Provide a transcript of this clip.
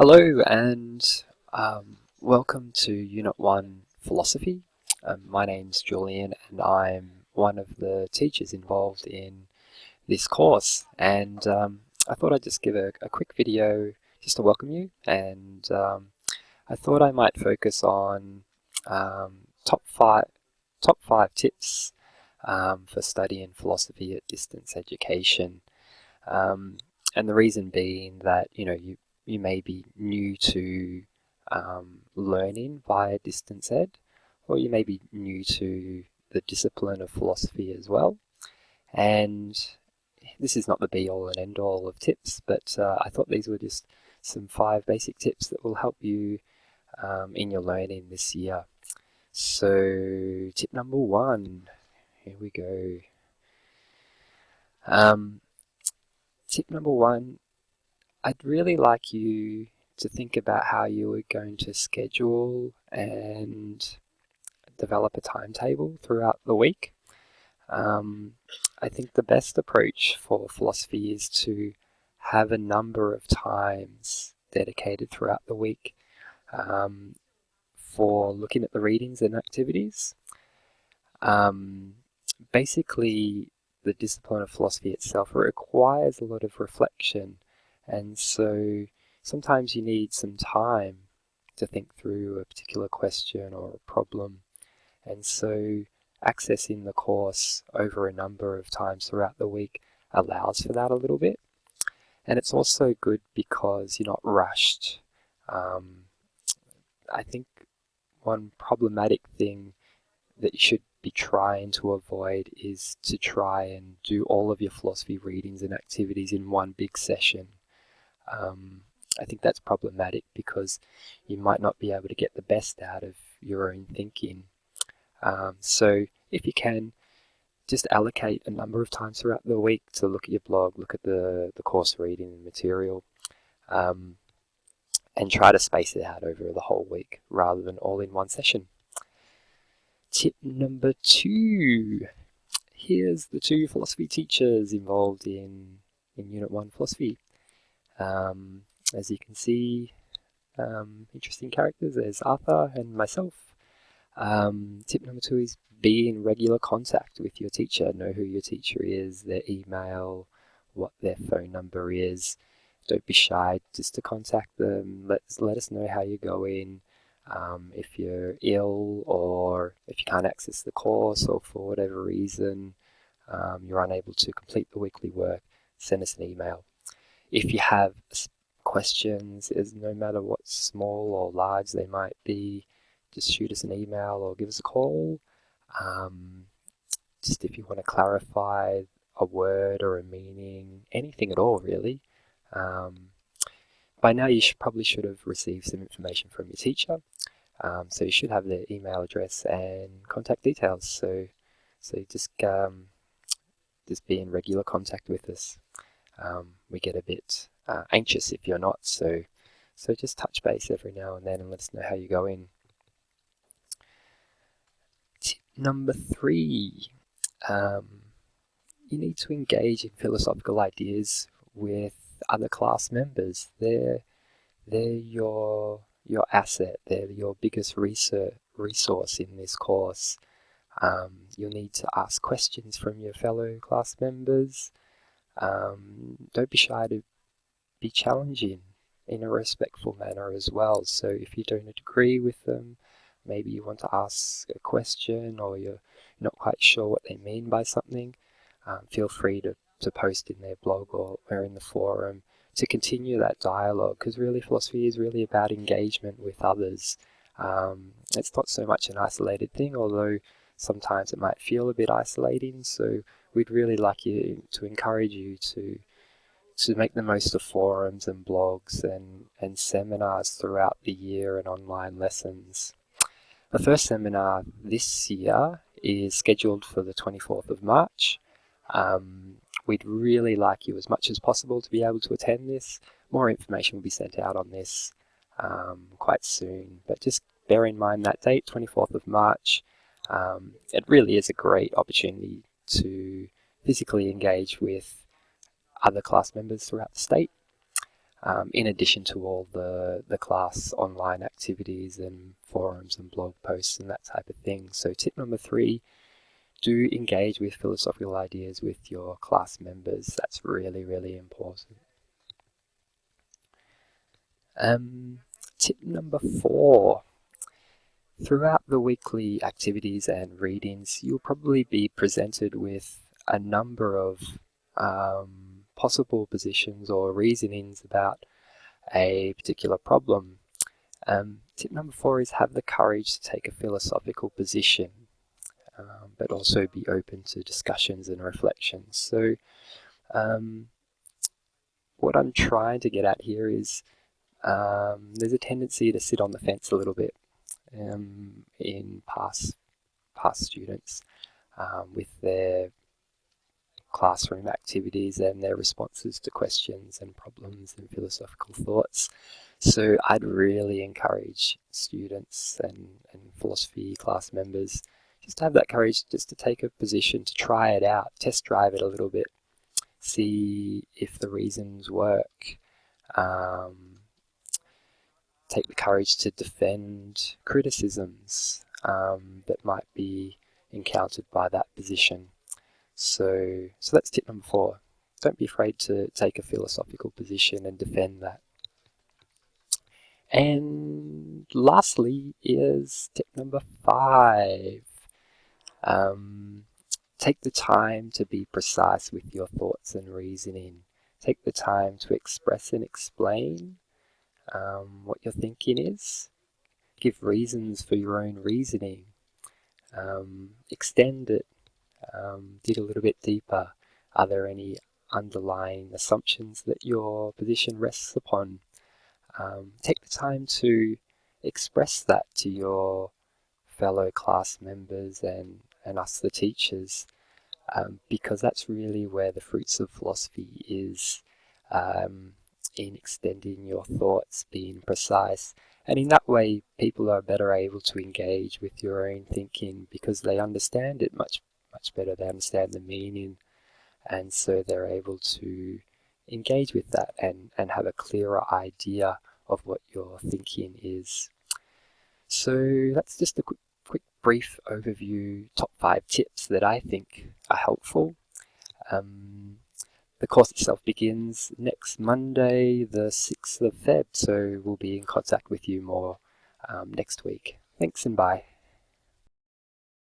Hello and welcome to Unit 1 Philosophy. My name's Julian and I'm one of the teachers involved in this course, and I thought I'd just give a quick video just to welcome you, and I thought I might focus on top five tips for studying philosophy at distance education. And the reason being that you may be new to learning via distance ed, or you may be new to the discipline of philosophy as well. And this is not the be-all and end-all of tips, but I thought these were just some 5 basic tips that will help you in your learning this year. So tip number 1, here we go. Tip number 1, I'd really like you to think about how you are going to schedule and develop a timetable throughout the week. I think the best approach for philosophy is to have a number of times dedicated throughout the week for looking at the readings and activities. Basically, the discipline of philosophy itself requires a lot of reflection, and so sometimes you need some time to think through a particular question or a problem, and so accessing the course over a number of times throughout the week allows for that a little bit. And it's also good because you're not rushed. I think one problematic thing that you should be trying to avoid is to try and do all of your philosophy readings and activities in one big session. I think that's problematic because you might not be able to get the best out of your own thinking. So if you can, just allocate a number of times throughout the week to look at your blog, look at the course reading material, and try to space it out over the whole week rather than all in one session. Tip number 2. Here's the 2 philosophy teachers involved in Unit 1 philosophy. As you can see, interesting characters. There's Arthur and myself. Tip number 2 is be in regular contact with your teacher. Know who your teacher is, their email, what their phone number is. Don't be shy just to contact them. Let us know how you're going. If you're ill or if you can't access the course or for whatever reason you're unable to complete the weekly work, send us an email. If you have questions, no matter what small or large they might be, just shoot us an email or give us a call. Just if you want to clarify a word or a meaning, anything at all really. By now you probably should have received some information from your teacher. So you should have their email address and contact details. So just be in regular contact with us. We get a bit anxious if you're not. So just touch base every now and then and let us know how you're going. Tip number 3. You need to engage in philosophical ideas with other class members. They're your asset. They're your biggest resource in this course. You'll need to ask questions from your fellow class members. Don't be shy to be challenging in a respectful manner as well. So if you don't agree with them, maybe you want to ask a question or you're not quite sure what they mean by something, feel free to post in their blog or in the forum to continue that dialogue, because really philosophy is really about engagement with others. It's not so much an isolated thing, although sometimes it might feel a bit isolating. So we'd really like you to encourage you to make the most of forums and blogs and seminars throughout the year and online lessons. The first seminar this year is scheduled for the 24th of March. We'd really like you as much as possible to be able to attend this. More information will be sent out on this quite soon, but just bear in mind that date, 24th of March. It really is a great opportunity to physically engage with other class members throughout the state. in addition to all the class online activities and forums and blog posts and that type of thing. So tip number 3, do engage with philosophical ideas with your class members. That's really, really important. Tip number 4, throughout the weekly activities and readings, you'll probably be presented with a number of possible positions or reasonings about a particular problem. Tip number 4 is have the courage to take a philosophical position, but also be open to discussions and reflections. So what I'm trying to get at here is there's a tendency to sit on the fence a little bit in past students with their classroom activities and their responses to questions and problems and philosophical thoughts. So I'd really encourage students and philosophy class members just to have that courage just to take a position, to try it out, test drive it a little bit, see if the reasons work. Take the courage to defend criticisms that might be encountered by that position. So that's tip number 4. Don't be afraid to take a philosophical position and defend that. And lastly is tip number 5. Take the time to be precise with your thoughts and reasoning. Take the time to express and explain what your thinking is. Give reasons for your own reasoning. Extend it. Dig a little bit deeper. Are there any underlying assumptions that your position rests upon? Take the time to express that to your fellow class members and us, the teachers, because that's really where the fruits of philosophy is, in extending your thoughts, being precise. And in that way, people are better able to engage with your own thinking because they understand it much better. They understand the meaning, and so they're able to engage with that and have a clearer idea of what your thinking is. So that's just a quick brief overview, top 5 tips that I think are helpful. The course itself begins next Monday, the 6th of Feb, so we'll be in contact with you more next week. Thanks and bye.